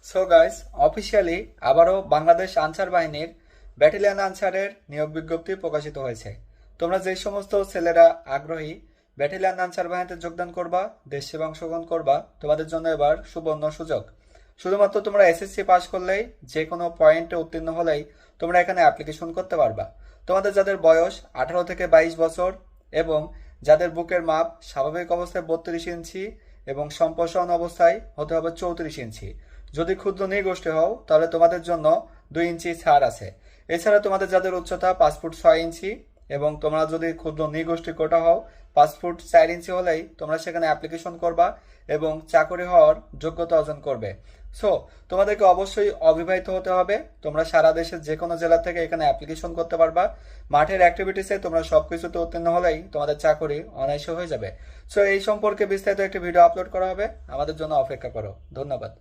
So guys, officially আবারও বাংলাদেশ আনসার বাহিনীর battalion আনসারের নিয়োগ বিজ্ঞপ্তি প্রকাশিত হয়েছে। তোমরা যে সমস্ত ছেলেরা আগ্রহী ব্যাটালিয়ন আনসার বাহিনীতে যোগদান করবা, দেশ সেবা অংশগ্রহণ করবা, তোমাদের জন্য এবার সুবর্ণ সুযোগ। শুধুমাত্র তোমরা এসএসসি পাস করলেই, যে কোনো পয়েন্টে উত্তীর্ণ হলেই তোমরা এখানে অ্যাপ্লিকেশন করতে পারবা। তোমাদের যাদের বয়স 18 থেকে 22 বছর এবং যাদের বুকের মাপ স্বাভাবিক অবস্থায় 32 ইঞ্চি এবং সম্প্রসারণ অবস্থায় হতে হবে 34 ইঞ্চি। যদি ক্ষুদ্র নৃগোষ্ঠী হও তাহলে তোমাদের জন্য 2 ইঞ্চি ছাড় আছে। এছাড়া তোমাদের যাদের উচ্চতা 5 ফুট 6 ইঞ্চি এবং তোমরা যদি ক্ষুদ্র নৃগোষ্ঠী কোটা হও 5 ফুট 4 ইঞ্চি হলেই তোমরা সেখানে অ্যাপ্লিকেশন করবা এবং চাকরি হওয়ার যোগ্যতা অর্জন করবে। সো তোমাদেরকে অবশ্যই অবিবাহিত হতে হবে। তোমরা সারা দেশের যে কোনো জেলা থেকে এখানে অ্যাপ্লিকেশন করতে পারবা। মাঠের অ্যাক্টিভিটিসে তোমরা সবকিছুতে উত্তীর্ণ হলেই তোমাদের চাকরি অনায়াসে হয়ে যাবে। সো এই সম্পর্কে বিস্তারিত একটি ভিডিও আপলোড করা হবে, আমাদের জন্য অপেক্ষা করো। ধন্যবাদ।